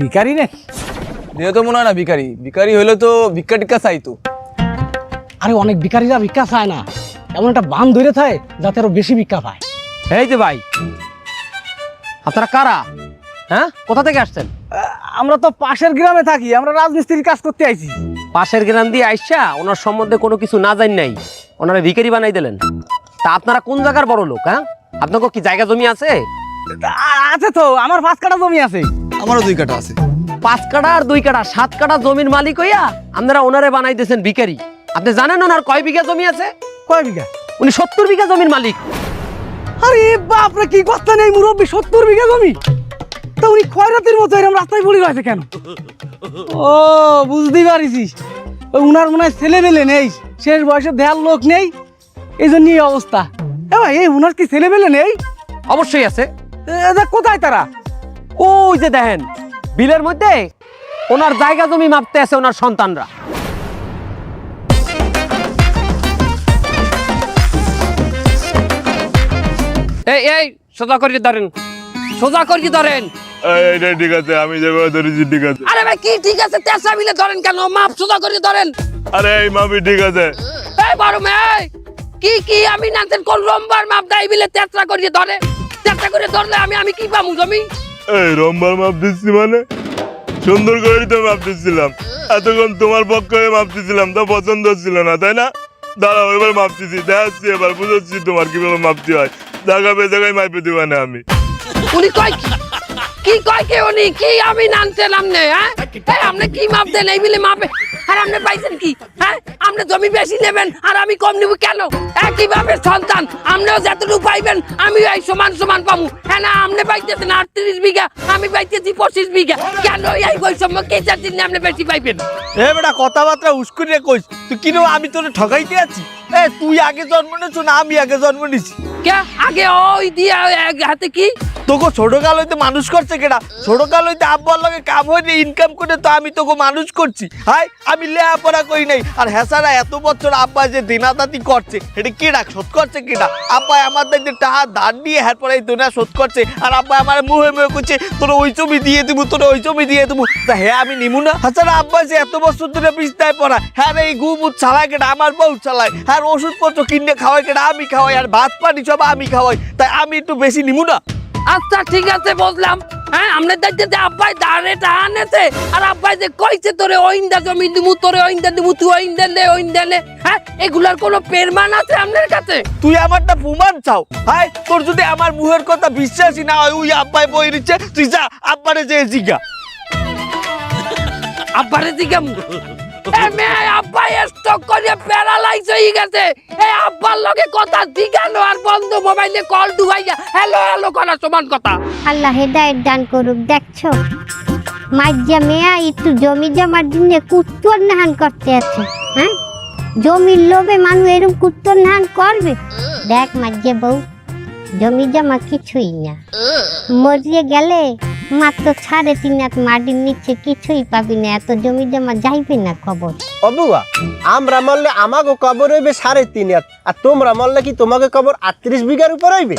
ভিখারি রে? দেহ তো মনে হয় না ভিখারি, ভিখারি হইলে তো ভিক্ষা টিক্ষা চাইতো। আরে অনেক ভিখারিরা ভিক্ষা চায় না, এমন একটা বান ধরে থাকে যাতে আরো বেশি ভিক্ষা পায়। এই যে ভাই, আপনারা কারা? হ্যাঁ, কোথা থেকে আসছেন? আমরা তো পাশের গ্রামে থাকি, আমরা রাজমিস্ত্রির কাজ করতে আইছি। পাশের গ্রাম দিয়ে আইসা ওনার সম্বন্ধে কোনো কিছু না জানি নাই, ওনারা ভিখারি বানাই দিলেন। তা আপনারা কোন জায়গার বড় লোক? হ্যাঁ, আপনাকে কি জায়গা জমি আছে? আছে তো, আমার 5 কাঠা জমি আছে। আমারও 2 কাঠা আছে। 5 কাঠা আর 2 কাঠা, 7 কাঠা জমির মালিক হইয়া আপনারা ওনারে বানাই দিয়েছেন ভিখারি। আপনি জানেন ওনার কয় বিঘা জমি আছে? কয় বিঘা? উনি 70 বিঘা জমির মালিক। আরে বাপরে, কি কথা নেই মুরব্বী, 70 বিঘা জমি। তা উনি খয়রাতির মতো এরকম রাস্তায় পড়ে রয়েছে কেন? ও বুঝতেই পারিস, উনার মনে হয় ছেলে পেলে নেই, শেষ বয়সে দেয়ার লোক নেই, এই জন্য এই অবস্থা। ভাই, এই উনার কি ছেলে পেলে নেই? অবশ্যই আছে। কোথায় তারা? ওই যে দেখেন বিলের মধ্যে ওনার জায়গা জমি মাপতে আছে ওনার সন্তানরা। এই এই সোজা করিয়ে ধরেন, সোজা করিয়ে ধরেন। এইটা ঠিক আছে, আমি যেভাবে ধরেছি ঠিক আছে। আরে ভাই কি ঠিক আছে, তেসা মিলে ধরেন কেন? মাপ সোজা করিয়ে ধরেন। আরে এই মাপি ঠিক আছে। এই বড় মেয়ে, কি কি আমি নাতেন কোন রম্বার মাপ দাই বিলে তেসা করিয়ে ধরে? তেসা করে ধরলে আমি কি পামু জমি? এই রম্বার মাপ দিচ্ছি মানে? সুন্দর করে তো মাপ দিচ্ছিলাম, এতক্ষণ তোমার পক্ষে মাপ দিচ্ছিলাম, তো পছন্দ হচ্ছিল না তাই না? দাঁড়াও, এবার মাপ দিচ্ছি, দেখাচ্ছি, এবার বুঝাচ্ছি তোমার কিভাবে মাপতে হয়। জায়গা জায়গায় মাইপে দিবা না আমি। উনি কয় কি কয় কে উনি কি আমি নানছিলাম না? হ্যাঁ, আপনি কি মাপ দেন এই বিলে মাপে? আর আপনি পাইছেন কি? হ্যাঁ, আপনি জমি বেশি নেবেন আর আমি কম নিব কেন? একইভাবে সন্তান আপনিও যতটুকু পাইবেন আমি এই সমান সমান পাবো। হ্যাঁ না, আপনি পাইতেছেন 38 বিঘা, আমি পাইতেছি 25 বিঘা, কেন এই বৈষম্য কে চাচ্ছেন আপনি বেশি পাইবেন? এ বেটা, কথাবার্তা উস্কুরে কইস তুই, কিনো আমি তোরে ঠকাইতে আছি? এ তুই আগে জন্ম নিয়েছ না আমি আগে জন্ম নিছি? কে আগে? ওই দিয়া এক হাতে কি তোকে ছোট কাল হইতে মানুষ করছে কেডা? ছোট কাল হইতে আব্বার লগে কাম হইতে ইনকাম করে তো আমি তোকে মানুষ করছি। হাই, আমি লেখাপড়া করি নাই, আর হেসারা এত বছর আব্বা যে দিনাদাতি করছে এটা কেডা শোধ করছে? কেডা? আব্বা আমার দেখতে টাকা ধার দিয়ে হ্যাঁ পরে দুনিয়া শোধ করছে, আর আব্বা আমার মুহে মুহে করছে তোর ওই ছবি দিয়ে দেবো, তোর ওই ছবি দিয়ে দেবো। তা হ্যাঁ আমি নিমু না? হাসারা আব্বা যে এত বছর ধরে বিস্তায় পড়া, হ্যাঁ এই গুমুদ চালায় কেডা? আমার বউ চালায়। হ্যাঁ ওষুধপত্র কিনে খাওয়াই কেডা? আমি খাওয়াই। আর ভাত পানি সব আমি খাওয়াই, তাই আমি একটু বেশি নিমু না? আচ্ছা ঠিক আছে বুঝলাম। হ্যাঁ, আপনার দেখতে যে আব্বাই দাঁড়ে টানেছে আর আব্বাই যে কইছে তোরে ওইন্দা জমি দিমু, তোরে ওইন্দা দিমু, তুই ওইন্দা নে। হ্যাঁ, এগুলার কোনো প্রমাণ আছে আপনার কাছে? তুই আমারটা প্রমাণ চাও? হাই, তোর যদি আমার মুহের কথা বিশ্বাসই না হয়, ওই আব্বাই বই দিচ্ছে, তুই যা আব্বারে যে জিগা। আব্বারে জিগাম? আব্বাই স্টক করে প্যারালাইজ হয়ে গেছে। এই আব্বার লগে কথা জিগানো আর বন্ধ মোবাইলে কল ঢুকাইয়া হ্যালো হ্যালো করা সমান কথা। আল্লাহ হেদায়েত দান করুক। দেখছো মাইজা মেয়া একটু জমি জমার জন্য কুত্তর নাহান করতে আছে। হ্যাঁ, জমির লোভে মানুষ এরকম কুত্তর নাহান করবে? দেখ মাইজা বউ, জমি জমা কিছুই না, মরিয়ে গেলে মাত্র 3.5 হাত মাটির নিচে কিছুই পাবি না, এত জমি জমা যাইবে না খবর। অবুয়া, আমরা মরলে আমাকে কবর হইবে 3.5 হাত, আর তোমরা মরলে কি তোমাকে কবর 38 বিঘার উপর হইবে?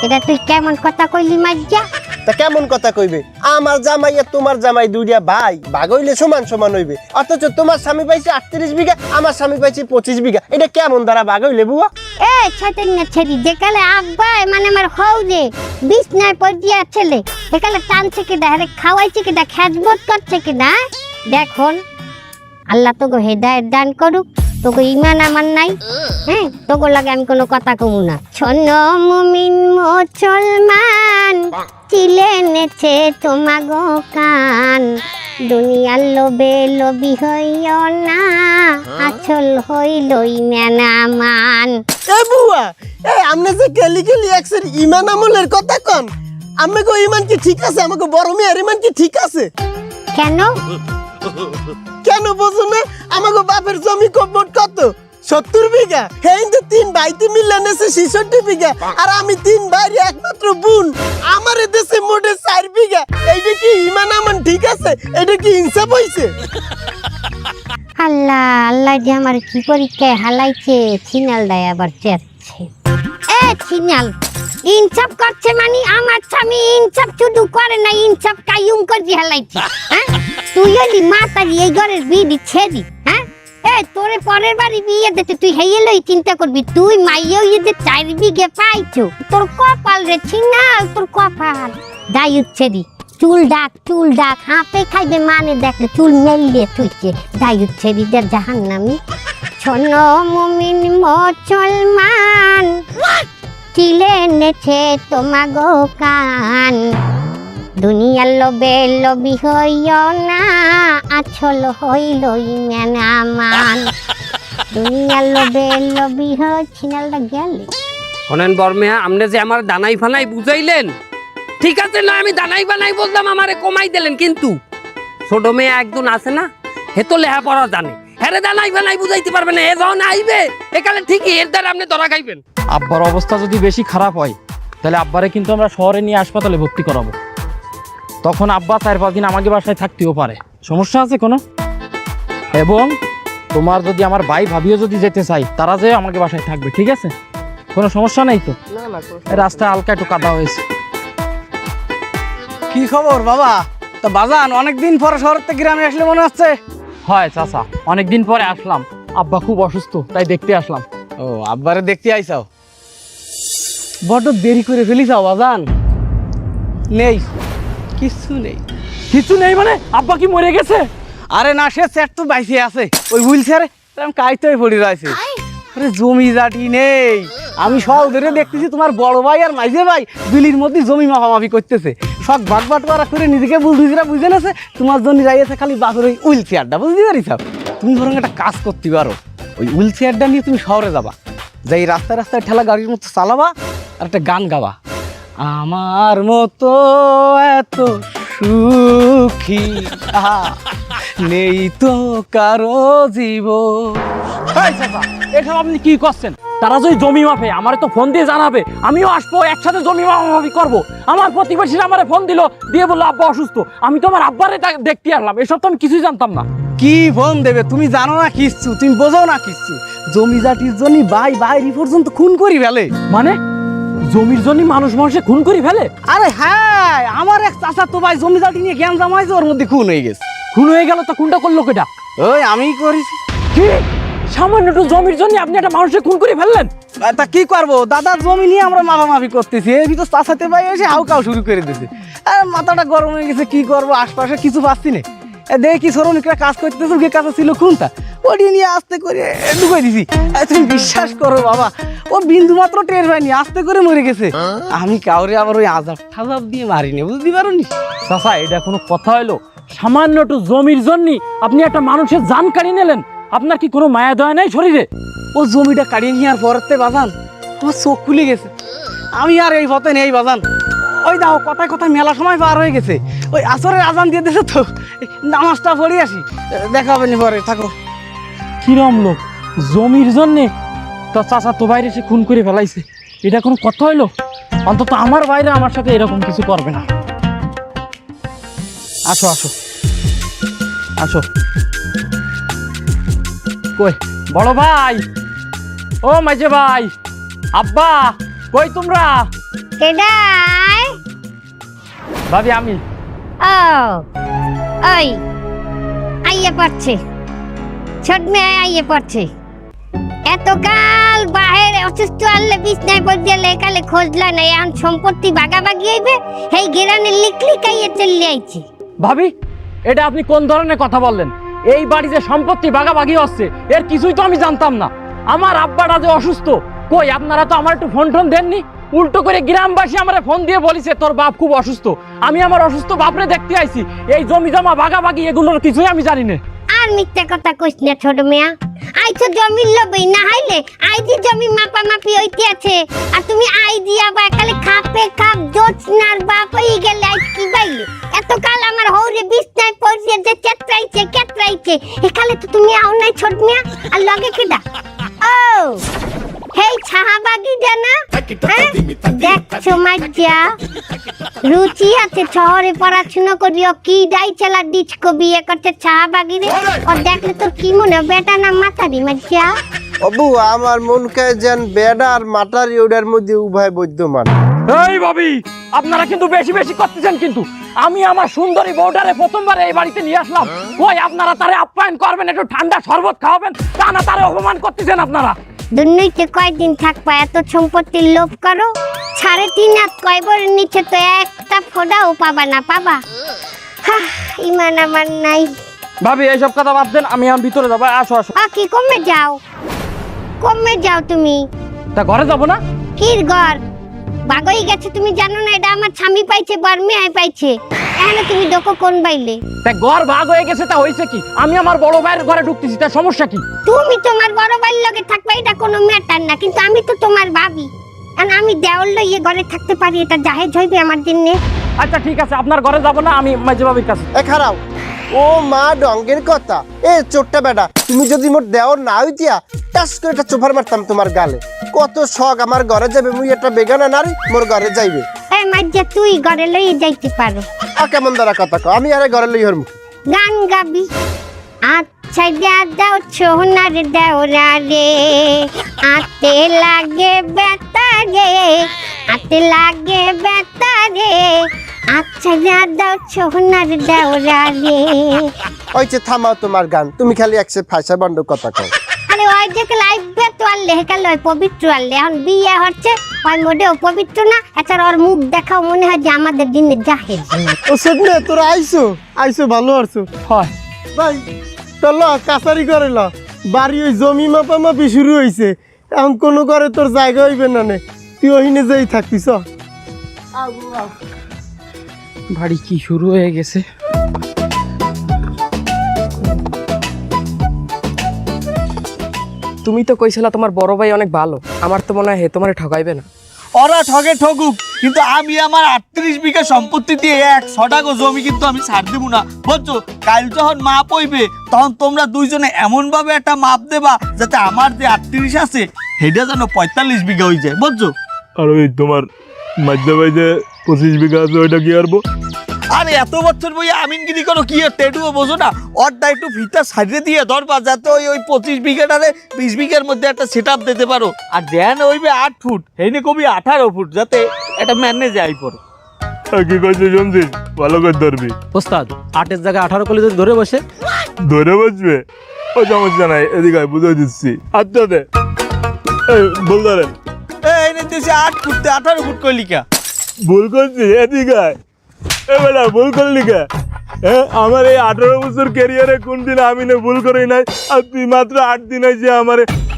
এটা তুই কেমন কথা কইলি মাইজা? তা কেমন কথা কইবে? আমার জামাই আর তোমার জামাই দুইটা ভাই, ভাগ হইলে সমান সমান হইবে, অথচ তোমার স্বামী পাইছে 38 বিঘা, আমার স্বামী পাইছে 25 বিঘা। এটা কেমন দ্বারা ভাগ হইলে বুয়া? এই ছেতেন না ছেড়ি, যেকালে আব্বা মানে আমার হও যে বিছনায় পড়িয়া ছেলে, সেকালে টানছে কেডা, আরে খাওয়াইছে কেডা, খেজমত করছে কেডা? দেখুন আল্লাহ তোকে হেদায়েত দান করুক, তোকে ইমান আমার নাই। হ্যাঁ, তোকে লাগে আমি কোনো কথা কমু না। শোনো মুমিন মুসলমান, চিলে নেছে তোমাগো কান, দুনিয়ার লোভে লোভী হইও না, আচল হইলই মেনা মান। এ বুয়া, এই আমনে যে গেলি গেলি একসের ইমান আমলের কথা কন, আমাকে ইমান কি ঠিক আছে? আমাকে বড় মেয়ের ইমান কি ঠিক আছে? কেন কেন বোঝো না? আমাকে বাপের জমি মোট কত? 70 বিঘা। হ্যাঁ, 3 ভাইতে মিলে নেছে 66 বিঘা, আর আমি 3 ভাইয়ের একমাত্র বোন, আমার দেশে মোটে 4 বিঘা। এইটা কি ইমান আমান ঠিক আছে? এটা কি ইনসাফ হইছে? আল্লাহ আল্লাহ যে আমার কি পরীক্ষায় হালাইছে, ছিনাল দেয় আবার চেচ্ছে। এ ছিনাল, ইনসাফ করছে মানে আমার স্বামী ইনসাফ শুধু করে না, ইনসাফ কাইয়ুম করে হেলাইছে। হ্যাঁ, তুই হলি মাতারি এই ঘরের বিড়ি ছেড়ি। হ্যাঁ, এই তোরে পরের বাড়ি বিয়ে দিতে তুই হেয়েলই চিন্তা করবি, তুই মাইয়া ইয়ে 4 বিঘে পাইছো, তোর কপাল রে ছিনাল, তোর কপাল। দায়ুত ছেড়ি চুল ডাক হাতে খাইবে মানে দেখলে চুল মেলিয়ে তুইছে। দায়ুত ছেড়ি দের জাহান্নামী। শোনো মুমিন মুসলমান, চিলে এনেছে তোমাগো কান, দুনিয়ার লোভে লোভী হইও না, আছল হইল মান। দুনিয়ার লোভে লোভী হই ছিনালটা গেলে। শোনেন বর্মিয়া, আপনি যে আমার দানাই ফানাই বুঝাইলেন, ঠিক আছে না, আমি দানাই বানাই বললাম, আমারে কমাই দিলেন, কিন্তু ছোট মেয়ে একজন আছে না, হে তো লেহা পড়া জানে, হেরে দানাই বানাই বুঝাইতে পারবে না। এ যখন আইবে একালে ঠিকই এর দ্বারা আপনি ধরা খাইবেন। আব্বার অবস্থা যদি বেশি খারাপ হয় তাহলে আব্বারে কিন্তু আমরা শহরে নিয়ে হাসপাতালে ভর্তি করাবো। তখন আব্বা 4-5 দিন আমাকে বাসায় থাকতেও পারে, সমস্যা আছে কোনো? এবং তোমার যদি আমার ভাই ভাবিও যদি যেতে চাই, তারা যে আমাকে বাসায় থাকবে, ঠিক আছে? কোনো সমস্যা নেই তো? এই রাস্তায় হালকা একটু কাদা হয়েছে। কি খবর বাবা? তা বাজান অনেকদিন পরে শহর থেকে গ্রামে আসলে মনে হচ্ছে। হয় চাচা, অনেকদিন পরে আসলাম, আব্বা খুব অসুস্থ তাই দেখতে আসলাম। ও, আব্বারে দেখতে আইসাও? বড্ড দেরি করে ফেলিসাও বাজান। নেই, কিছু নেই। কিছু নেই মানে? আব্বা কি মরে গেছে? আরে না, সে স্যার তো বাইসে আছে, ওই হুইল চেয়ারে আমি কাইতে পড়ে রয়েছে। আরে জমি জাটি নেই, আমি সব ধরে দেখতেছি তোমার বড় ভাই আর মাইজে ভাই বিলির মধ্যে জমি মাফামাফি করতেছে, সব ভাগ বাটোয়ারা করে নিজেকে বুঝদিরা বুঝে নেছে। তোমার জন্য যাইয়েছে খালি বাপের ওই হুইল চেয়ারটা, বুঝতে পারিস? তুমি বরং একটা কাজ করতে পারো, ওই হুইল চেয়ারটা নিয়ে তুমি শহরে যাবা, যাই রাস্তায় রাস্তায় ঠেলা গাড়ির মতো চালাবা আর একটা গান গাবা, আমার মতো এত সুখী নেই তো কারো জীবন। এই চাচা, এসব আপনি কি করছেন? তারা যদি জমি মাপে আমারে তো ফোন দিয়ে জানাবে, আমিও আসবো, একসাথে জমি মাপামাপি করবো। আমার প্রতিবেশীরা আমারে ফোন দিল, দিয়ে বললো আব্বা অসুস্থ, আমি তো আমার আব্বারে দেখতে আসলাম। এসব তো আমি কিছুই জানতাম না। কি ফোন দেবে? তুমি জানো না কিচ্ছু, তুমি বোঝো না কিচ্ছু। জমি জাটির জন্য বাইরে পর্যন্ত খুন করি ফেলে। মানে জমির জন্য মানুষে খুন করে ফেলে? আরে হ্যাঁ, আমার এক চাচা তো ভাই জমি জাটি নিয়ে জ্ঞান জামাইছে, ওর মধ্যে খুন হয়ে গেছে। খুন হয়ে গেল? তা খুনটা করলো কেটা? ওই আমিই করেছি। কি সামান্য একটু জমির জন্য আপনি একটা মানুষকে খুন করে ফেললেন? তা কি করবো, দাদার জমি নিয়ে আমরা মাফামাফি করতেছি, এর ভিতর চাচাতে ভাই এসে হাউকাও শুরু করে দিয়েছে। আর মাথাটা গরম হয়ে গেছে, কি করবো, আশপাশে কিছু পাচ্ছি না। দেখি শ্রমিকরা কাজ করতেছে, ওকে কাছে ছিল খুনটা, ওটি নিয়ে আস্তে করে ঢুকে দিছি। তুমি বিশ্বাস করো বাবা, ও বিন্দু মাত্র টের পায়নি, আস্তে করে মরে গেছে। আমি কাউরে আবার ওই আজাব ঠাজাব দিয়ে মারিনি, বুঝতে পারো নি? চাচা, এটা কোনো কথা হলো? সামান্য একটু জমির জন্য আপনি একটা মানুষের জান কাড়িয়ে নিলেন? আপনার কি কোনো মায়া দয়া নাই শরীরে? ও জমিটা কাটিয়ে নেওয়ার পরেতে বাজান আমার চোখ খুলে গেছে, আমি আর এই পথে নেই বাজান। ওই দাও কথায় কথায় মেলা সময় পার হয়ে গেছে, ওই আসরের আজান দিয়ে দিয়েছে তো, নামাজটা পড়ে আসি, দেখা হবে নি পরে, থাকো। কিরম লোক, জমির জন্যে তো চাচা তো বাইরে সে খুন করে ফেলাইছে, এটা কোনো কথা হইলো? অন্তত আমার বাইরে আমার সাথে এরকম কিছু করবে না। আসো আসো আসো। কই বড় ভাই, ও মাঝে ভাই, আব্বা কই তোমরা? কেডাই? ভাবি আমি। ও ওই আইয়ে পড়ছে, ছোট মেয়ে আইয়ে পড়ছে। এতকাল বাহিরে অসুস্থ আনলে বিছনায় পড়ে লেখালে খোঁজলা না, এখন সম্পত্তি ভাগাভাগি হইবে, এই গেরানে লিখলি কাইয়ে চলে আইছে। ভাবি, এটা আপনি কোন ধরনের কথা বললেন? এই বাড়ি যে সম্পত্তি ভাগাভাগি হচ্ছে এর কিছুই তো আমি জানতাম না। আমার আব্বাটা যে অসুস্থ, কই আপনারা তো আমার একটু ফোন দেননি। উল্টো করে গ্রামবাসী আমারে ফোন দিয়ে বলিছে তোর বাপ খুব অসুস্থ। আমি আমার অসুস্থ বাপরে দেখতে আইছি, এই জমি জমা ভাগাভাগি এগুলোর কিছুই আমি জানি না। আর মিথ্যা কথা কইস না ছোট মেয়া, আইছো জমি লবই না হাইলে আইদি জমি মাপামাপি হইতে আছে, আর তুমি আই দিয়া বা খালি খাপে খাপ জোছনার বাপ হই গেলে আই কি বাইলে। এতকাল আমার হৌরে বিছনায় পড়িয়ে যে কেটরাইছে একালে তো তুমি আও নাই ছোট মেয়া। আর লগে কেডা? ও হেই ছাহাবাগি জানা, দেখছো মাজ্জা রুচি আছে, শহরে পড়াশোনা করিও কি ডাই চালা ডিচকো বিয়ে করতে ছাহাবাগি রে। ও দেখলে তোর কি মনে বেটা না মাতারি মাজ্জা? অবু আমার মন কে যেন বেড়া আর মাটারি ওটার মধ্যে উভয় বৈদ্যমান। এই ভাবি, আপনারা কিন্তু বেশি বেশি করতেছেন কিন্তু। আমি আমার সুন্দরী বউটারে প্রথমবার এই বাড়িতে নিয়ে আসলাম, কই আপনারা তারে আপ্যায়ন করবেন, একটু ঠান্ডা শরবত খাওয়াবেন, তা না তারে অপমান করতেছেন আপনারা। দুর্নীতি কয়দিন থাকবা, এত সম্পত্তির লোভ করো। 3.5 হাত কয়বরের নিচে তো একটা ফোঁটাও পাবা না, পাবা? ইমান আমার নাই। ভাবি এইসব কথা বাদ দেন, আমি ভিতরে যাবো। আসো আসো। কি কমে যাও তুমি? তা ঘরে যাবো না? কির ঘর বাগই গেছে, তুমি জানো না? এটা আমার স্বামী পাইছে, বর্মিয়ায় পাইছে। এখানে তুমি দেখো কোন বাইলে। তা ঘর ভাগ হয়ে গেছে, তা হয়েছে কি? আমি আমার বড় ভাইয়ের ঘরে ঢুকতেছি, তার সমস্যা কি? তুমি তোমার বড় ভাইয়ের লগে থাকবা, এটা কোনো ম্যাটার না, কিন্তু আমি তো তোমার ভাবি। আর আমি দেওয়াল লইয়ে ঘরে থাকতে পারি, এটা জাহেজ হইবে আমার জন্য। আচ্ছা ঠিক আছে, আপনার ঘরে যাবো না, আমি মাঝে ভাবির কাছে। খারাপ ও মা ডঙ্গের কথা। চোট্টা বেটা, তুমি যদি মোর দেওয়ার না হইতিয়া টাস করে একটা চোফার মারতাম তোমার গালে। কত শখ আমার ঘরে যাবে, মুই একটা বেগানা নারী মোর ঘরে যাইবে। মাঝে তুই ঘরে লইয়ে যাইতে পারো। কেমন দ্বারা কথা কও, আমি আরে ঘরে লই হরমু। গান গাবি? আচ্ছা দাও সোনার দেওরা রে, আতে লাগে বেতা রে, আতে লাগে বেতা রে। আচ্ছা দাও সোনার দেওরা রে। ওই যে থামাও তোমার গান, তুমি খালি একসে ফাঁসা বন্ধ কথা কও। আরে ওই যে লাইফে তো আনলে হেকাল ওই পবিত্র আনলে, এখন বিয়ে হচ্ছে ওই মোটেও পবিত্র না। এছাড়া ওর মুখ দেখাও মনে হয় যে আমাদের দিনে জাহেজ। ও সদনে তোরা আইসো ভালো আছো? হয় ভাই চল কাছারি করে ল, বাড়ি ওই জমি মাপামাপি শুরু হইছে। এখন কোনো করে তোর জায়গা হইবে না নে, তুই ওইনে যাই থাকিস। বাড়ি কি শুরু হয়ে গেছে? তুমি তো কইছিলা তোমার বড় ভাই অনেক ভালো, আমার তো মনে হয় হে তোমারে ঠকাইবে না। ওরা ঠকে ঠকুক, কিন্তু আমি আমার 38 বিঘা সম্পত্তি দিয়ে 100 টাকা জমি কিন্তু আমি ছাড় দেব না, বুঝছো? কাল যখন মাপ হইবে তখন তোমরা দুইজনে এমন ভাবে একটা মাপ দেবা যাতে আমার যে 38 আছে সেটা যেন 45 বিঘা হয়ে যায়, বুঝছো? আর ওই তোমার মাঝে ভাই যে 25 বিঘা আছে ওইটা কি আরবো? আরে এত বছর বই আমিনগিরি করো কি আর টেটুও বোঝো না? ওরটা একটু ফিতা সাইডে দিয়ে ধরবা যাতে ওই 25 বিঘাটারে 20 বিঘার মধ্যে একটা সেট আপ দিতে পারো। আর জ্যান হইবে 8 ফুট, হেনে কবি 18 ফুট, যাতে একটা ম্যানেজ আই পড়ো। কি কইছে শুনছিস? ভালো করে ধরবি। ওস্তাদ 8-এর জায়গায় 18 করলে যদি ধরে বসে? ধরে বসবে, ও সমস্যা নাই, এদিকে বুঝে দিচ্ছি। আচ্ছা দে বল ধরেন। এই নে দেশে 8 ফুট 18 ফুট কইলি কা? ভুল করছি, এদিকে বেলা ভুল করলি কে? হ্যাঁ, আমার এই 18 বছর ক্যারিয়ারে কোন দিন আমি না ভুল করি নাই, আর তুই মাত্র 8 দিন আইসে আমার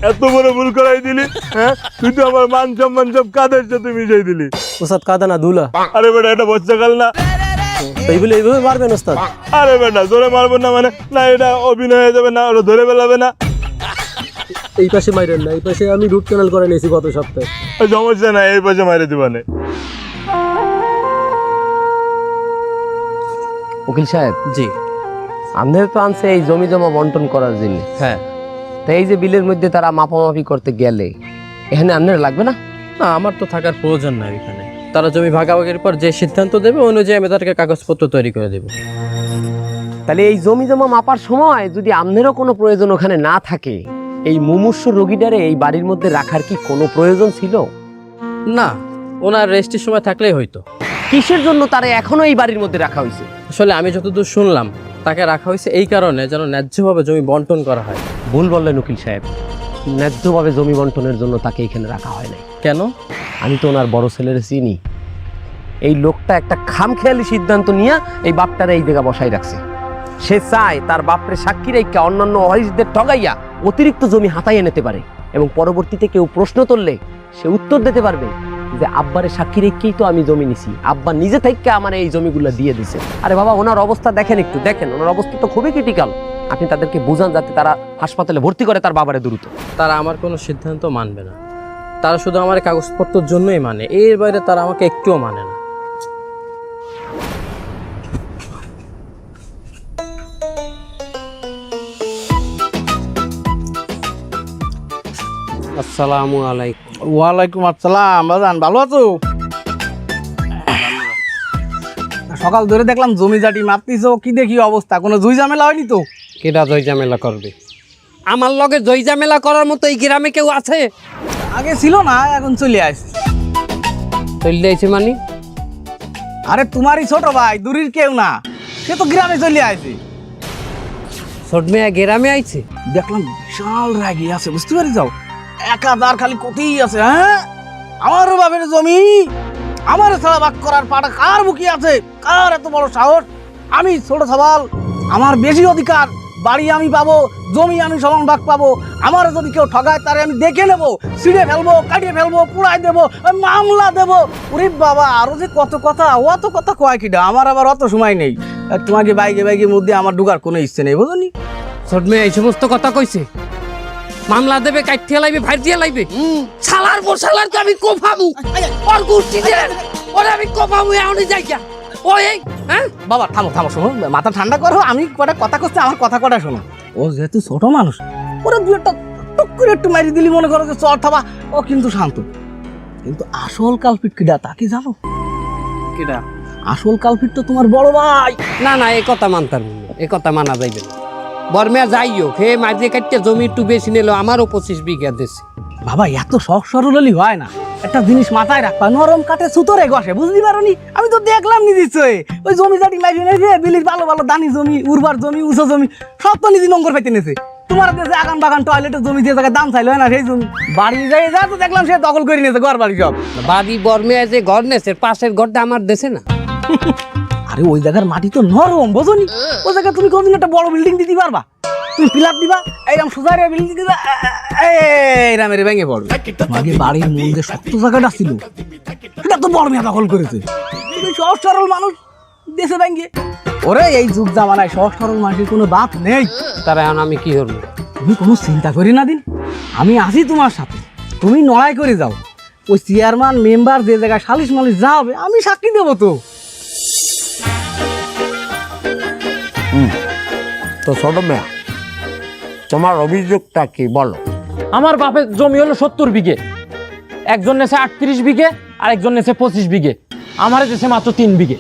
এত বড় ভুল করাই দিলি। হ্যাঁ, তুই তো আমার মান সম্মান সব কাদের সাথে মিশাই দিলি। ওস্তাদ কাদা না দুলা, আরে বেটা এটা বর্ষাকাল না, তাই বলে এইভাবে মারবেন ওস্তাদ? আরে বেটা ধরে মারবো না মানে না, এটা অভিনয় হয়ে যাবে না, ওটা ধরে ফেলাবে না। এই পাশে মাইরেন না, এই পাশে আমি রুট ক্যানাল করে নিয়েছি গত সপ্তাহে। সমস্যা নাই, এই পাশে মারে দিবানে। উকিল সাহেব, জি। আমাদের তো আনছে এই জমি জমা বন্টন করার জন্য। হ্যাঁ, তাই এই যে বিলের মধ্যে তারা মাপামাপি করতে গেলে এখানে আপনার লাগবে না? না আমার তো থাকার প্রয়োজন নাই এখানে। তারা জমি ভাগাভাগির পর যে সিদ্ধান্ত দেবে অনুযায়ী আমি তাদেরকে কাগজপত্র তৈরি করে দেব। তাহলে এই জমি জমা মাপার সময় যদি আপনারও কোনো প্রয়োজন ওখানে না থাকে, এই মুমূর্ষু রোগীটারে এই বাড়ির মধ্যে রাখার কি কোনো প্রয়োজন ছিল? না, ওনার রেস্টের সময় থাকলেই হয়তো। কিসের জন্য তারা এখনো এই বাড়ির মধ্যে রাখা হয়েছে? আসলে আমি যতদূর শুনলাম তাকে রাখা হয়েছে এই কারণে যেন ন্যায্যভাবে জমি বন্টন করা হয়। ভুল বললেন উকিল সাহেব, ন্যায্যভাবে জমি বন্টনের জন্য তাকে এখানে রাখা হয় নাই। কেন? আমি তো ওনার বড় ছেলের চিনি। এই লোকটা একটা খামখেয়ালি সিদ্ধান্ত নিয়ে এই বাপটারে এই জায়গা বসাই রাখছে। সে চায় তার বাপরে সাক্ষী রেখা অন্যান্য ওয়ারিসদের ঠগাইয়া অতিরিক্ত জমি হাতাইয়ে নিতে পারে, এবং পরবর্তীতে কেউ প্রশ্ন তুললে সে উত্তর দিতে পারবে যে আব্বারে সাক্ষী রেখেই তো আমি জমি নিছি, আব্বা নিজে থেকে আমার এই জমিগুলো দিয়ে দিছে। আরে বাবা, ওনার অবস্থা দেখেন, একটু দেখেন, ওনার অবস্থা তো খুবই ক্রিটিক্যাল। আপনি তাদেরকে বুঝান যাতে তারা হাসপাতালে ভর্তি করে তার বাবারে দ্রুত। তারা আমার কোনো সিদ্ধান্ত মানবে না, তারা শুধু আমার কাগজপত্রের জন্যই মানে, এর বাইরে তারা আমাকে একটুও মানে না। আসসালামু আলাইকুম। ওয়ালাইকুম আসসালাম। বাজান ভালো আছো? সকাল ধরে দেখলাম জমি জাটি মাপতিছো, কি দেখি অবস্থা? কোনো জুই ঝামেলা হয়নি তো? কেডা জয় ঝামেলা করবে? আমার লগে জয় ঝামেলা করার মতো এই গ্রামে কেউ আছে? আগে ছিল না, এখন চলে আসছে। চলে আইছে মানে? আরে তোমারই ছোট ভাই, দূরের কেউ না, সে তো গ্রামে চলে আসে। ছোট মেয়ে গ্রামে আইছে? দেখলাম বিশাল রাগি আছে, বুঝতে পারি যাও, একাদার খালি কোথায় আছে। হ্যাঁ, আমার বাপের জমি আমার ছাড়া ভাগ করার পাটা কার বুকি আছে? কার এত বড় সাহস? আমি ছোট সবাল, আমার বেশি অধিকার, বাড়ি আমি পাবো, জমি আমি সমান ভাগ পাবো। আমার যদি কেউ ঠগায় তারে আমি দেখে নেবো, ছিঁড়ে ফেলবো, কাটিয়ে ফেলবো, পুড়াই দেবো, মামলা দেবো। ওরে বাবা, আরো যে কত কথা, অত কথা কয় কিটা, আমার আবার অত সময় নেই। আর তোমাকে বাইকে বাইকের মধ্যে আমার ঢুকার কোনো ইচ্ছে নেই, বুঝলি? ছোট মেয়ে এই সমস্ত কথা কইছে? মামলা দেবে, কাইটিয়া লাইবে, ভাই দিয়া লাইবে? শালার পর শালার তো আমি কোফামু, ওর গোষ্ঠী দেন, ওরে আমি কোফামু, এখনই যাই গিয়া। ওই হ্যাঁ বাবা থামো থামো, শোনো, মাথা ঠান্ডা করো, আমি কটা কথা করছি, আমার কথা কটা শোনো। ও যেহেতু ছোট মানুষ, ওরা দু একটা টুক করে একটু মারি দিলি মনে করো যে চর থাবা, ও কিন্তু শান্ত। কিন্তু আসল কালপিট কিডা তা কি জানো? কিডা? আসল কালপিট তো তোমার বড় ভাই। না না, এই কথা মানতাম না, এই কথা মানা যাইবে না। বর্মিয়া যাই হোক, হে মাঝে কাটতে জমি একটু বেশি নিল, আমারও 25 বিঘা দিছে। বাবা এত সহজ সরল হলি হয় না, একটা জিনিস মাথায় রাখবা, নরম কাটে সুতোরে গসে, বুঝতে পারো নি? আমি তো দেখলাম নি দিচ্ছে ওই জমি জাটি মারি নিয়েছে, দিল্লির ভালো ভালো দানি জমি, উর্বর জমি, উঁচু জমি, সব তো নিজে নম্বর পাইতে নিয়েছে। তোমার দেশে আগান বাগান টয়লেটের জমি যে জায়গায় দাম চাইলো না, সেই জমি বাড়ি যাই যা তো দেখলাম সে দখল করে নিয়েছে, ঘর বাড়ি সব। বাড়ি বর্মিয়া যে ঘর নেছে, পাশের ঘরটা আমার দেশে না। আরে ওই জায়গার মাটি তো নরম, বোঝনি? ওই জায়গায় তুমি কোনদিন একটা বড় বিল্ডিং দিতে পারবা? তুমি পিলার দিবা, এইরকম সোজা বিল্ডিং দিবা, এইরকম এর ভেঙে পড়বে। আগে বাড়ির মূল যে শক্ত জায়গাটা ছিল সেটা তো বড় মেয়া দখল করেছে। তুমি সহজ সরল মানুষ, দেশে ভেঙে। ওরে এই যুগ জামানায় সহজ সরল মানুষের কোনো বাপ নেই। তারা এখন আমি কি করবো? তুমি কোনো চিন্তা করি না দিন, আমি আছি তোমার সাথে, তুমি লড়াই করে যাও। ওই চেয়ারম্যান মেম্বার যে জায়গায় সালিশ মালিশ যা হবে আমি সাক্ষী দেবো তো। তো ছোট মেয়া, তোমার অভিযোগটা কি বলো? আমার বাপের জমি হলো 70 বিঘে, একজন নেছে 38 বিঘে আর একজন নেছে 25 বিঘে, আমার দেশে মাত্র 3 বিঘে।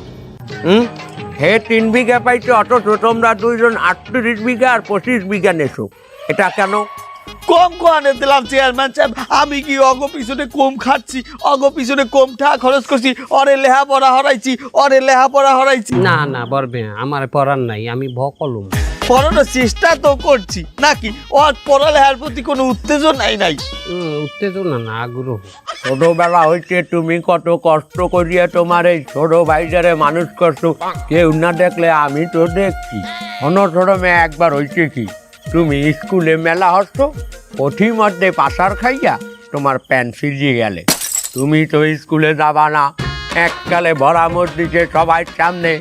হে 3 বিঘা পাইছো, অথচ তোমরা দুইজন 38 বিঘা আর 25 বিঘা নেছো, এটা কেন? কম কোয়ানে দিলাম চেয়ারম্যান সাহেব, আমি কি অগ পিছনে কম খাচ্ছি, অগ পিছনে কম টাকা খরচ করছি, অরে লেহাপড়া হরাইছি, অরে লেহাপড়া হরাইছি। না না বর্মিয়া, আমার পড়ার নাই, আমি ভকলুম। পড়ানোর চেষ্টা তো করছি, নাকি ওর পড়ালেখার প্রতি কোনো উত্তেজনাই নাই? উত্তেজনা না, আগ্রহ। ছোটবেলা হইতে তুমি কত কষ্ট করিয়া তোমার এই ছোট ভাইজারে মানুষ করছো, কেউ না দেখলে আমি তো দেখছি। ছোট মেয়ে, একবার হইছে কি, তুমি স্কুলে মেলা হচ্ছ, পথির মধ্যে পাশার খাইয়া তোমার প্যান্ট সিজিয়ে গেলে, তুমি তো স্কুলে যাবা না, এককালে ভরামর দিছে সবাই সামনে,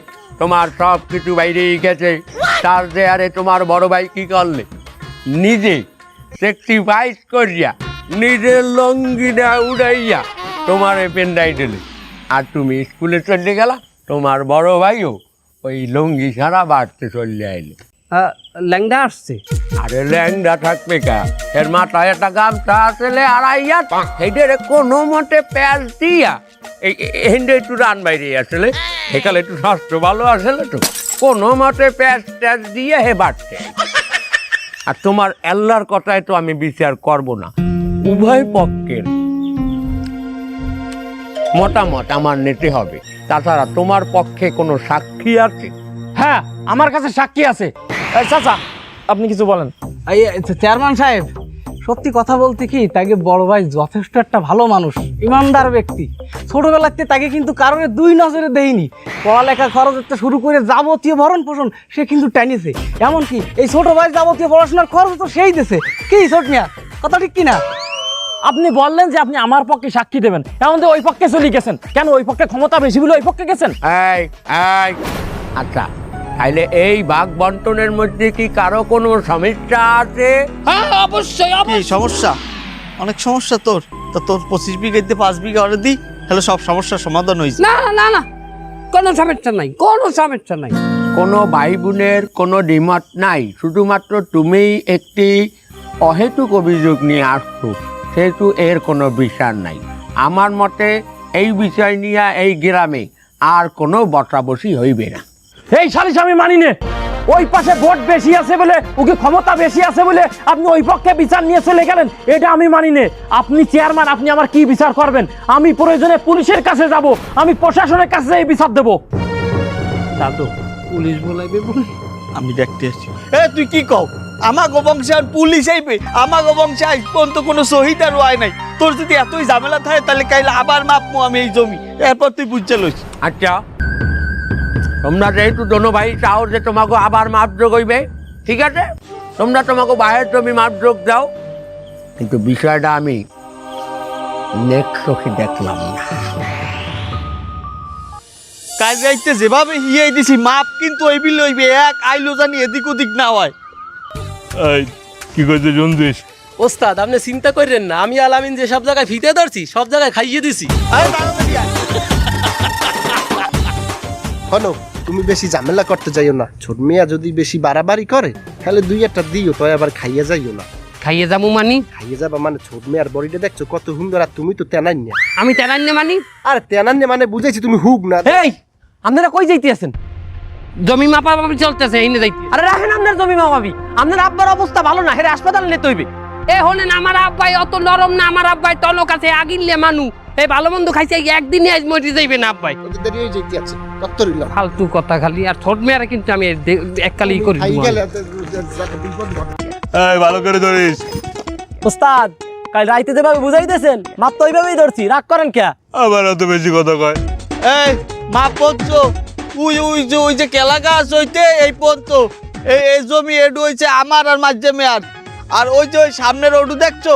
তোমার সব কিছু বাইরেই গেছে। তার যে আরে তোমার বড় ভাই কি করলে, নিজে স্যাক্রিফাইস করিয়া নিজের লঙ্গিটা উড়াইয়া তোমার পেন্ডাই দিলে, আর তুমি স্কুলে চলে গেলা, তোমার বড় ভাইও ওই লঙ্গি সারা বাড়তে চলে আইলে। ল্যাংডা আসছে? আরে ল্যাংডা থাকবে কা, এর মাথায় একটা গামছা আসলে আড়াইয়া, সেইটারে কোনো মতে প্যাঁচ দিয়া এই হেন্ডে একটু রান বাইরে আসলে, সেকালে একটু স্বাস্থ্য ভালো আসলে, তো কোনো মতে প্যাঁচ ট্যাচ দিয়ে হে বাড়তে। আর তোমার আল্লাহর কথায় তো আমি বিচার করব না, উভয় পক্ষের মতামত আমার নিতে হবে। তাছাড়া তোমার পক্ষে কোনো সাক্ষী আছে? হ্যাঁ, আমার কাছে সাক্ষী আছে। চাচা আপনি কিছু বলেন। এই চেয়ারম্যান সাহেব, সত্যি কথা বলতে কি, তাকে বড় ভাই যথেষ্ট একটা ভালো মানুষ, ইমানদার ব্যক্তি। ছোটবেলাতে তাকে কিন্তু কারণে দুই নজরে দেয়নি, পড়ালেখা খরচ থেকে শুরু করে যাবতীয় ভরণ পোষণ সে কিন্তু টানিয়েছে। এমনকি এই ছোট ভাই যাবতীয় পড়াশোনার খরচ তো সেই দিয়েছে। কি ছোট মিয়া, কথা ঠিক কিনা? আপনি বললেন যে আপনি আমার পক্ষে সাক্ষী দেবেন, এমন তো ওই পক্ষে চলে গেছেন কেন? ওই পক্ষে ক্ষমতা বেশি বলে ওই পক্ষে গেছেন? এই এই আচ্ছা, তাইলে এই ভাগ বন্টনের মধ্যে কি কারো কোনো সমস্যা আছে? হ্যাঁ অবশ্যই। কি সমস্যা? অনেক সমস্যা তোর। তো তোর 25 বিঘাতে 5 বিঘা অর্ডার দিই, তাহলে সব সমস্যার সমাধান হয়েছে। না না না, কোনো সমস্যা নাই, কোনো সমস্যা নাই। কোনো ভাই বোনের কোনো দ্বিমত নাই, শুধুমাত্র তুমি একটি অহেতুক অভিযোগ নিয়ে আসছো, সেহেতু এর কোনো বিচার নাই। আমার মতে এই বিষয় নিয়ে এই গ্রামে আর কোনো বসাবসি হইবে না। এই সালিশ আমি মানি নে। ওই পাশে ভোট বেশি আছে বলে, ওকে ক্ষমতা বেশি আছে বলে আপনি ওই পক্ষে বিচার নিয়ে চলে গেলেন, এটা আমি মানি না। আপনি চেয়ারম্যান, আপনি আমার কি বিচার করবেন? আমি প্রয়োজনে পুলিশের কাছে যাব, আমি প্রশাসনের কাছে এই বিচার দেব। দাদু পুলিশ বলাইবে বলে আমি দেখতে আসছি। তুই কি কও? আমাগো বংশে আর পুলিশ আইবে? আমাগো বংশে আজ পর্যন্ত কোনো শহীদ আর হয় নাই। তোর যদি এতই ঝামেলা থাকে তাহলে কাইলে আবার মাপমু আমি এই জমি, এরপর তুই বুঝতে লইস। আচ্ছা, তোমরা যেহেতু দোনো ভাই চাও যে তোমাকে আবার মাপযোগ হইবে, ঠিক আছে, তোমরা তোমাকে বাহের জমি মাপযোগ দাও, কিন্তু বিষয়টা আমি নেক্সট চোখে দেখলাম না। কাল রাইতে যেভাবে হিয়াই দিছি মাপ কিন্তু ওই বিল হইবে, এক আইলো জানি এদিক ওদিক না হয়। এই কি কইছে শুনছিস? ওস্তাদ আপনি চিন্তা করেন না, আমি আলামিন যে সব জায়গায় ফিতে ধরছি সব জায়গায় খাইয়ে দিছি। হলো তুমি বেশি ঝামেলা করতে যাইও না, ছোট মেয়া যদি বেশি বাড়াবাড়ি করে তাহলে দুই একটা দিও, তো আবার খাইয়া যাইও না। খাইয়ে যাবো মানি? খাইয়ে যাবা মানে ছোট মেয়ার বডিটা দেখছো কত সুন্দর, আর তুমি তো তেনান্য। আমি তেনান্নে মানি? আর তেনান্য মানে বুঝাইছি তুমি হুক না। এই আপনারা কই যাইতে আছেন? জমি মাপামাপি চলতেছে, এইনে যাইতে। আরে রাখেন আপনার জমি মাপাবি, আপনার আব্বার অবস্থা ভালো না, হেরে হাসপাতালে নিতে হইবে। এ হলেন আমার আব্বাই অত নরম না, আমার আব্বাই টনক আছে আগিলে মানু। এই ভালো মন্দ খাইছে একদিনই আজ মরে যাইবে না আব্বাই। ওদের দেরি হয়ে যাইতে আছে তত্তরিল ফালতু কথা খালি, আর ছোট মেয়েরা কিন্তু আমি এককালি করি। খাই গেলে এই ভালো করে ধরিস। ওস্তাদ কাল রাইতে যেভাবে বুঝাইতেছেন মাপ তো ওইভাবেই ধরছি, রাগ করেন কে? আবার এত বেশি কথা কয়। এই মাপ পড়ছ ওই যে কেলা গাছ হইতে এই পর্যন্ত এই জমি এডু হইছে আমার আর মাঝে মেয়ার। আর ওই যে ওই সামনের ওডু দেখছো,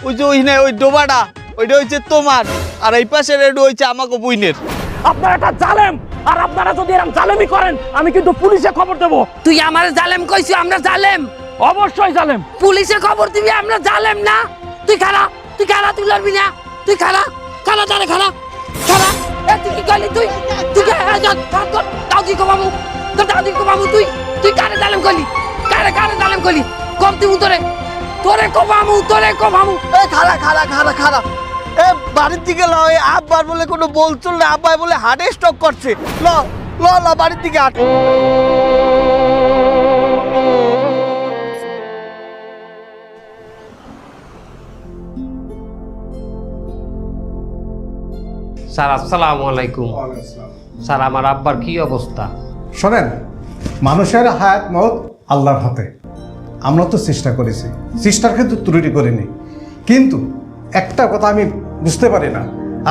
ওই যে ওইখানে ওই ডোবাটা ওইটা হইছে তোমার, আর এই পাশের এডু হইছে আমাকে বইনের। আপনারা একটা জালেম, আর আপনারা যদি এরকম জালেমি করেন আমি কিন্তু পুলিশে খবর দেব। তুই আমার জালেম কইছিস? আমরা জালেম? অবশ্যই জালেম। পুলিশে খবর দিবি আমরা জালেম না? তুই খালা, তুই খালা, তুই লড়বি না, তুই খালা খালা তারে খালা খালা। এ তুই কি করলি? তুই তুই দাউদি কো বাবু, তোর দাউদি কো বাবু, তুই কারে জালেম করলি? কারে জালেম করলি? কম তুই তোরে তোরে কো বাবু, তোরে কো বাবু। এই খালা খালা খালা খালা, এ বাড়ির দিকে ল। এই আব্বার বলে কোনো বলছিল না, আব্বাই বলে হার্টে স্ট্রোক করছে। ল ল ল বাড়ির দিকে হাঁট। স্যার আসসালামু আলাইকুম। স্যার আমার আব্বার কি অবস্থা? শোনেন, মানুষের হায়াত মত আল্লাহর হাতে। আমরা তো চেষ্টা করেছি, চেষ্টার ক্ষেত্রে ত্রুটি করিনি, কিন্তু একটা কথা আমি বুঝতে পারি না,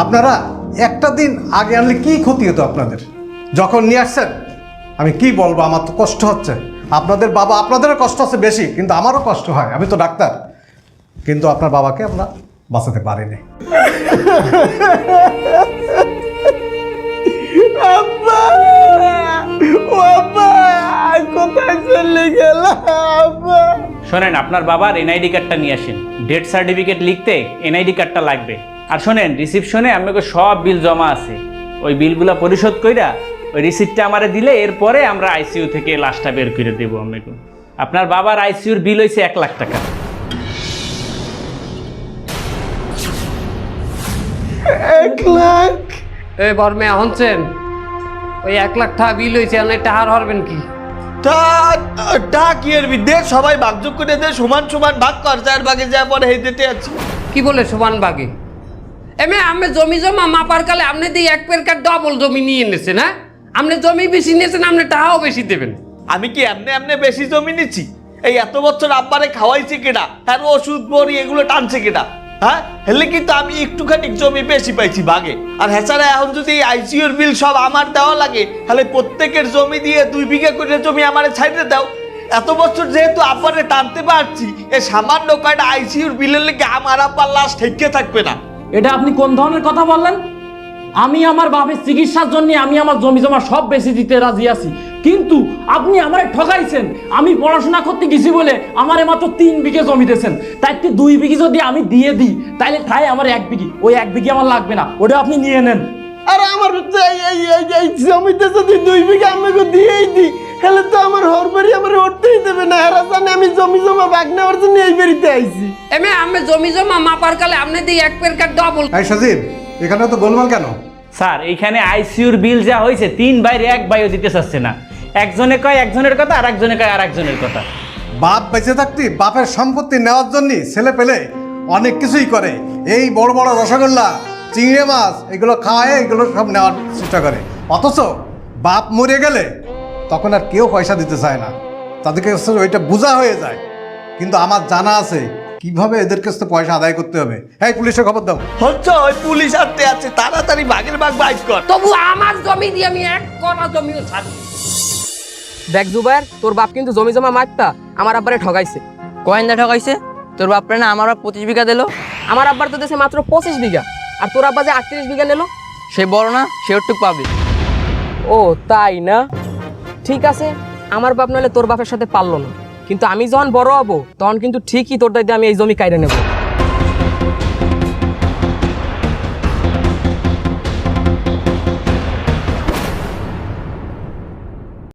আপনারা একটা দিন আগে আনলে কি ক্ষতি হতো আপনাদের? যখন নিয়ে আসছেন আমি কি বলবো, আমার তো কষ্ট হচ্ছে। আপনাদের বাবা, আপনাদেরও কষ্ট হচ্ছে বেশি, কিন্তু আমারও কষ্ট হয়, আমি তো ডাক্তার, কিন্তু আপনার বাবাকে আমরা বাঁচাতে পারিনি। কোথায় চলে গেল? শোনেন, আপনার বাবার এনআইডি কার্ডটা নিয়ে আসেন। ডেথ সার্টিফিকেট লিখতে এনআইডি কার্ডটা লাগবে। আর শোনেন, রিসিপশনে আমাকে সব বিল জমা আছে, ওই বিলগুলা পরিশোধ কইরা ওই রিসিপ্টটা আমারে দিলে এরপরে আমরা আইসিইউ থেকে লাশটা বের করে দেবো। আমাকে আপনার বাবার আইসিইউর বিল হয়েছে 1 লাখ টাকা। 1 লাখ? এই বর্মে হনছেন ওই 1 লাখ টাকা বিল হয়েছে, আপনি টাহার হরবেন কি? টা কি এর বিদ্যে সবাই ভাগযোগ করে দে, সমান সমান ভাগ কর, যার ভাগে যা পরে এই দিতে আছে। কি বলে সমান ভাগে? এমে আমি জমি জমা মাপার কালে আপনি দিয়ে 1 পেরকার ডবল জমি নিয়ে এনেছেন। হ্যাঁ, আপনি জমি বেশি নিয়েছেন, আপনি টাকাও বেশি দেবেন। আমি কি এমনি বেশি জমি নিচ্ছি? এই এত বছর আব্বারে খাওয়াইছে কেডা, আর ওষুধ বড়ি এগুলো টানছে কেডা? হ্যাঁ, হেলে কিন্তু আমি একটুখানি জমি বেশি পাইছি ভাগে। আর হ্যাঁ, এখন যদি আইসিইউর বিল সব আমার দেওয়া লাগে, তাহলে প্রত্যেকের জমি দিয়ে 2 বিঘা করে জমি আমারে ছাইড়ে দাও। এত বছর যেহেতু আব্বারে টানতে পারছি, এ সামান্য কয়টা আইসিইউর বিলের লেগে আমার আব্বার লাশ ঠেকে থাকবে না। এটা আপনি কোন ধরনের কথা বললেন? আমি আমার বাবার চিকিৎসার জন্য আমি আমার জমি জমা সব বেশি দিতে রাজি আছি, কিন্তু আপনি আমারে ঠকাইছেন। আমি পড়াশোনা করতে গেছি বলে আমারে মাত্র 3 বিঘে জমি দিয়েছেন, তাই 2 বিঘি যদি আমি দিয়ে দিই তাহলে তাই আমার 1 বিঘি, ওই 1 বিঘি আমার লাগবে না, ওটা আপনি নিয়ে নেন। আর আমার এই জমিতে যদি 2 বিঘা আমাকে দিয়েই দিই, তাহলে তো আমার হরবাড়ি আমার উঠতেই দেবে না। এরা জানে আমি জমি জমা ভাগ নেওয়ার জন্য এই বাড়িতে আইছি। এমে আমি জমি জমা মাপার কালে আপনি দিয়ে 1 পেরকার ডবল। এই সাজিব, এখানে তো গোলমাল কেন? স্যার, এইখানে আইসিইউর বিল যা হয়েছে 3 বাইরে 1 বাইও দিতে চাচ্ছে না। একজনে কয় একজনের কথা আর একজনে কয় আর একজনের কথা। বাপ বেঁচে থাকতে বাপের সম্পত্তি নেওয়ার জন্য ছেলে পেলে অনেক কিছুই করে। এই বড় বড় রসগোল্লা, চিংড়ি মাছ এগুলো খাওয়ায় এগুলো সব নেওয়ার চেষ্টা করে। অথচ বাপ মরে গেলে তখন আর কেউ পয়সা দিতে চায় না, তাদেরকে ওইটা বোঝা হয়ে যায়। কিন্তু আমার জানা আছে কিভাবে এদের কাছে পয়সা আদায় করতে হবে। এই পুলিশের খবর দাও। হচ্ছে ওই পুলিশ আসতে আছে, তাড়াতাড়ি ভাগের ভাগ বাইক কর। তবু আমার জমি দিয়ে আমি এক কণা জমিও ছাড়ি। দেখ জুবাইর, তোর বাপ কিন্তু জমি জমা মাপটা আমার আব্বারে ঠগাইছে। কয়েনটা ঠকাইছে? তোর বাপরে না আমার 25 বিঘা দিল। আমার আব্বার তো দেশে মাত্র 25 বিঘা, আর তোর আব্বা যে 38 বিঘা নিল। সে বড় না, সে ওটুক পাবে। ও তাই না? ঠিক আছে, আমার বাপ নাহলে তোর বাপের সাথে পারলো না, কিন্তু আমি যখন বড় হবো তখন কিন্তু ঠিকই তোর দায়িত্বে আমি এই জমি কাইরে নেবো।